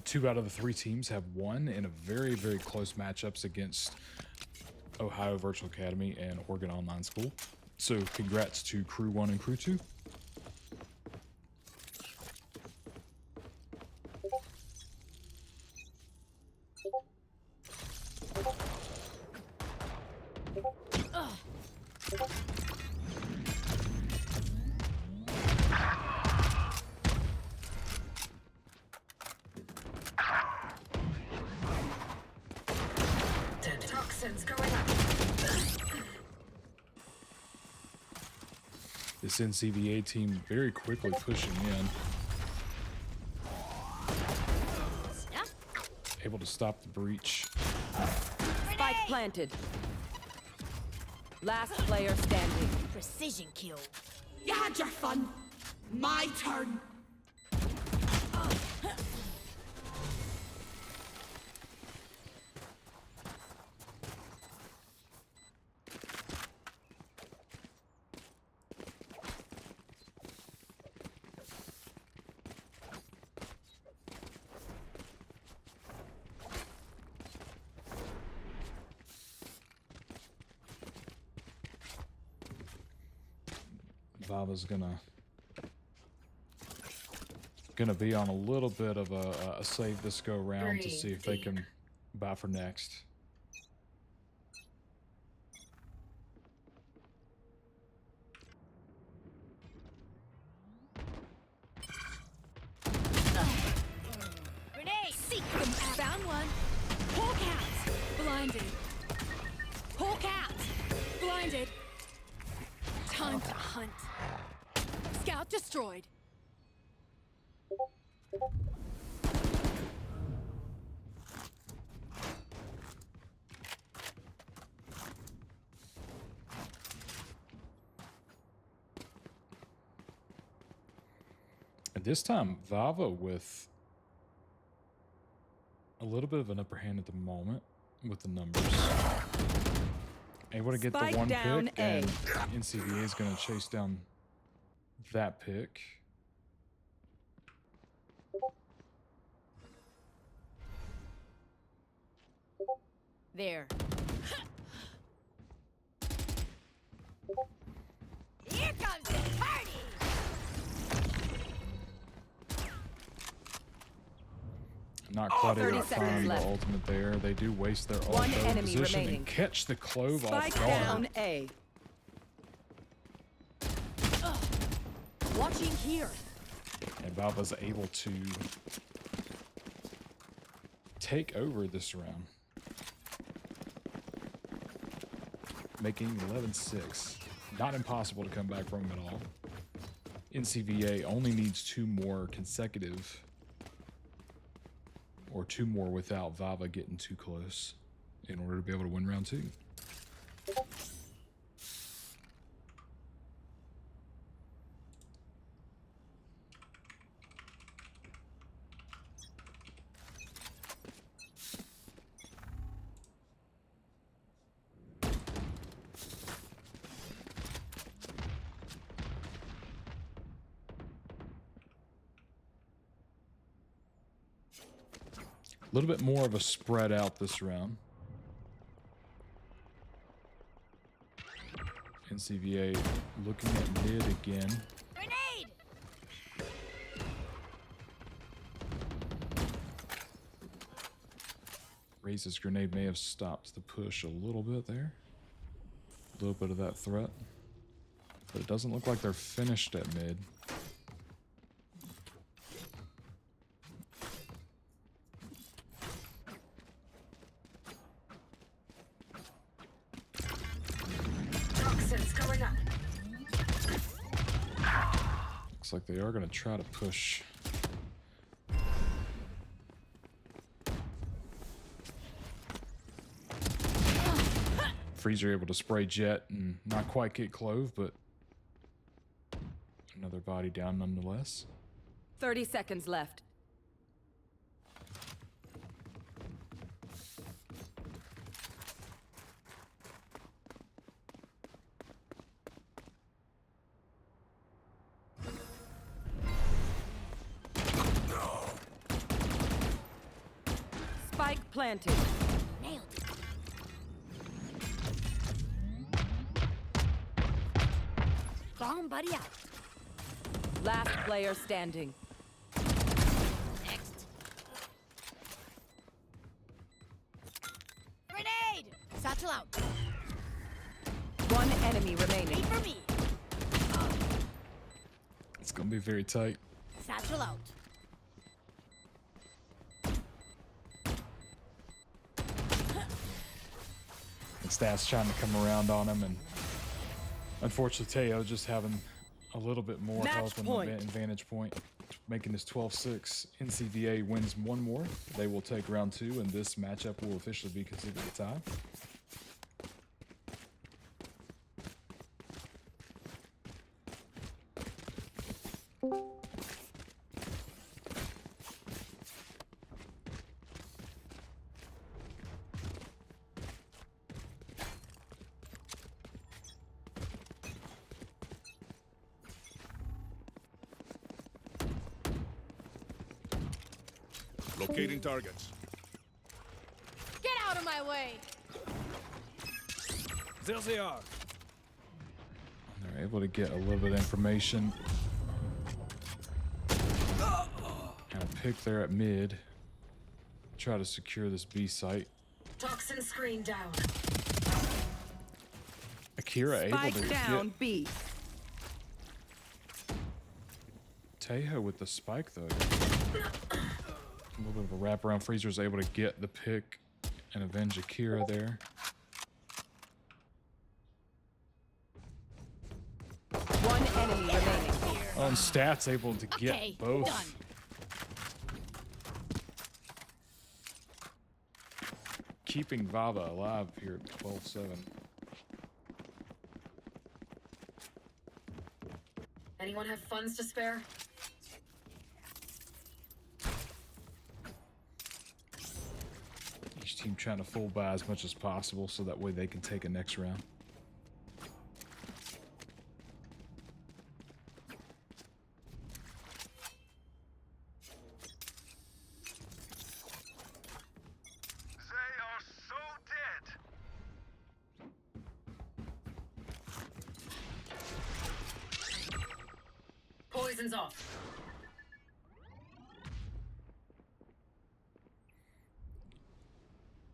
2 out of the 3 teams have won in a very, very close matchups against Ohio Virtual Academy and Oregon Online School. So congrats to Crew 1 and Crew 2. Toxins going up. This NCVA team very quickly pushing in. Able to stop the breach. Spike planted. Last player standing. Precision kill. You had your fun. My turn. VAVA's gonna be on a little bit of a save this go round to see if they can buy for next. Grenade! Seek them out. Found one. Hawk out. Blinded. Hawk out. Blinded. Time to hunt. Scout destroyed. And this time, VAVA with a little bit of an upper hand at the moment with the numbers. Able to get Spike the 1 down pick, A. and NCVA is going to chase down that pick. There. Here comes the party! Not quite able 30 to seconds find the left. ultimate there. They do waste their ult One though, enemy position remaining. and catch the clove off Spike guard. down A. Watching here. And VAVA's able to take over this round, making 11-6. Not impossible to come back from at all. NCVA only needs 2 more consecutive, or 2 more without VAVA getting too close in order to be able to win round 2. A little bit more of a spread out this round. NCVA looking at mid again. Grenade! Raise's grenade may have stopped the push a little bit there. A little bit of that threat. But it doesn't look like they're finished at mid. Toxins coming up. Looks like they are going to try to push. Freezer able to spray Jet and not quite get Clove, but another body down nonetheless. 30 seconds left. Spike planted. Nailed it. Bomb buddy out. Last player standing. Next. Grenade! Satchel out. One enemy remaining. Wait for me. It's going to be very tight. Satchel out. And Stats trying to come around on him, and unfortunately Teo just having a little bit more Match health and point. advantage point, making this 12-6. NCVA wins one more. They will take round 2, and this matchup will officially be considered a tie. Locating targets. Get out of my way. There they are. They're able to get a little bit of information. And a pick there at mid. Try to secure this B site. Toxin screen down. Akira able Spike to down get B. Tejo with the spike though. A little bit of a wraparound. Freezer's able to get the pick and avenge Akira there. One enemy remaining. Oh, and Stats able to get Okay, both. done. Keeping VAVA alive here at 12-7. Anyone have funds to spare? Each team trying to full buy as much as possible so that way they can take a next round. They are so dead. Poison's off.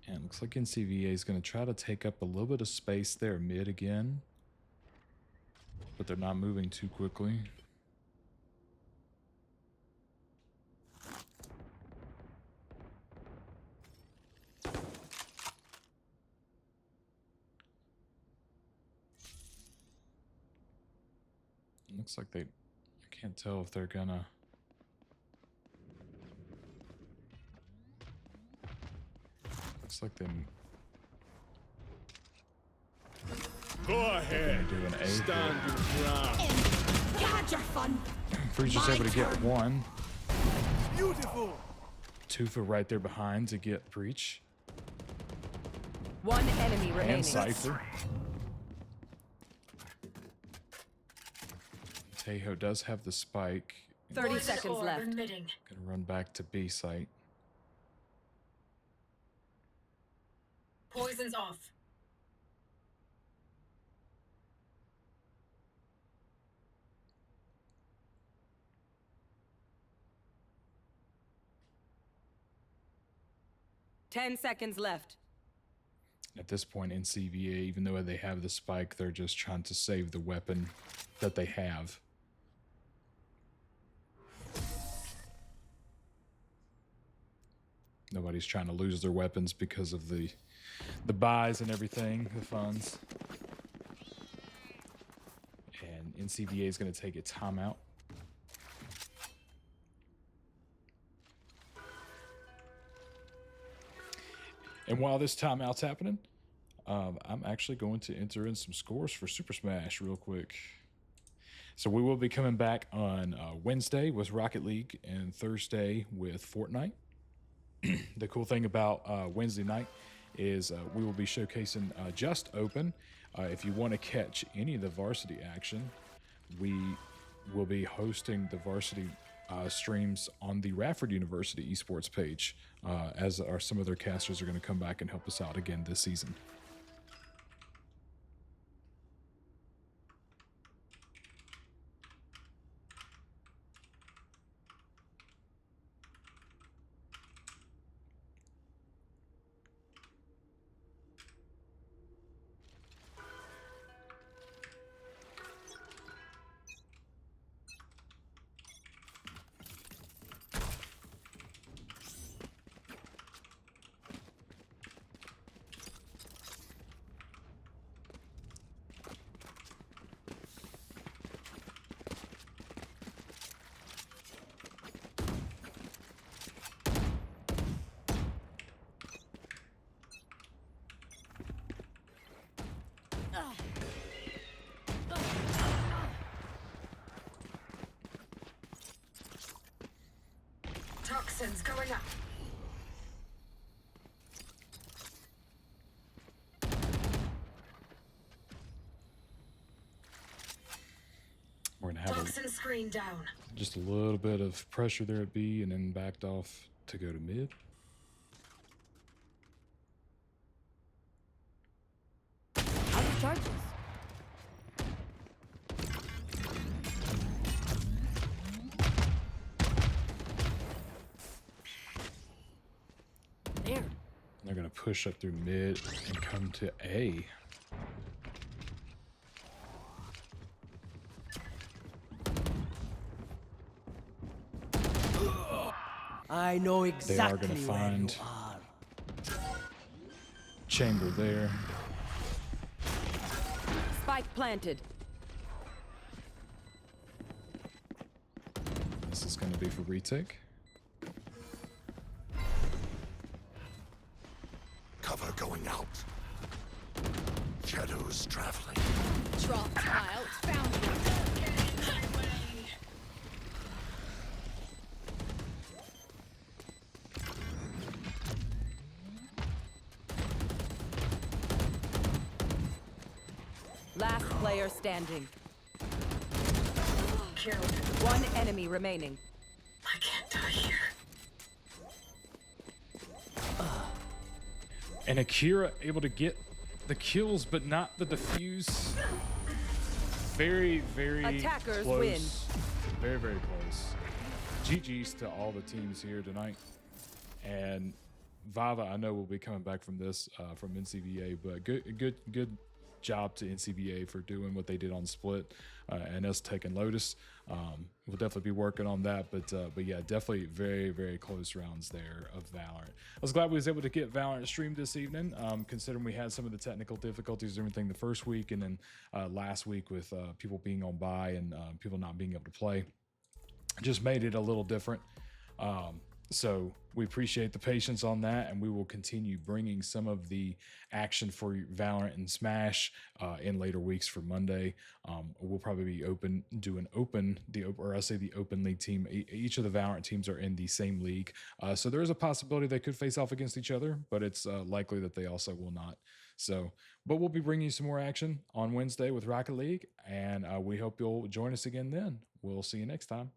And it looks like NCVA is going to try to take up a little bit of space there mid again. But they're not moving too quickly. Looks like they... I can't tell if they're gonna... Looks like they... Go ahead. do an A here. Stand your ground. God, you're fun. Freezer's My able to get turn. one. Beautiful. Tufa right there behind to get Breach. One enemy remaining. And Cypher. Tejo does have the spike. 30 Poison seconds orb left. emitting. Gonna run back to B site. Poison's off. 10 seconds left. At this point, NCVA, even though they have the spike, they're just trying to save the weapon that they have. Nobody's trying to lose their weapons because of the buys and everything, the funds. And NCVA is going to take a timeout. And while this timeout's happening, I'm actually going to enter in some scores for Super Smash real quick. So we will be coming back on Wednesday with Rocket League and Thursday with Fortnite. The cool thing about Wednesday night is we will be showcasing Just Open. If you want to catch any of the varsity action, we will be hosting the varsity streams on the Radford University esports page, as are some of their casters are going to come back and help us out again this season. Toxins going up. We're going to have Toxin screen down. just a little bit of pressure there at B and then backed off to go to mid. Out of charges. There. They're going to push up through mid and come to A. I know They are exactly going to where find you are. chamber there. Spike planted. This is going to be for retake. Cover going out. Shadows traveling. Dropped out. Found you. Last player standing. Killed. One enemy remaining. I can't die here. And Akira able to get the kills, but not the defuse. Very, very Attackers close. win. Very, very close. GG's to all the teams here tonight. And VAVA, I know, will be coming back from this, from NCVA, but good job to NCVA for doing what they did on Split, and us taking Lotus. We'll definitely be working on that, but yeah, definitely very, very close rounds there of Valorant. I was glad we was able to get Valorant streamed this evening, considering we had some of the technical difficulties and everything the first week, and then last week with people being on bye and people not being able to play. Just made it a little different. So we appreciate the patience on that, and we will continue bringing some of the action for Valorant and Smash in later weeks for Monday. We'll probably be doing the open league team. Each of the Valorant teams are in the same league, so there is a possibility they could face off against each other, but it's likely that they also will not. So, but we'll be bringing you some more action on Wednesday with Rocket League, and we hope you'll join us again then. We'll see you next time.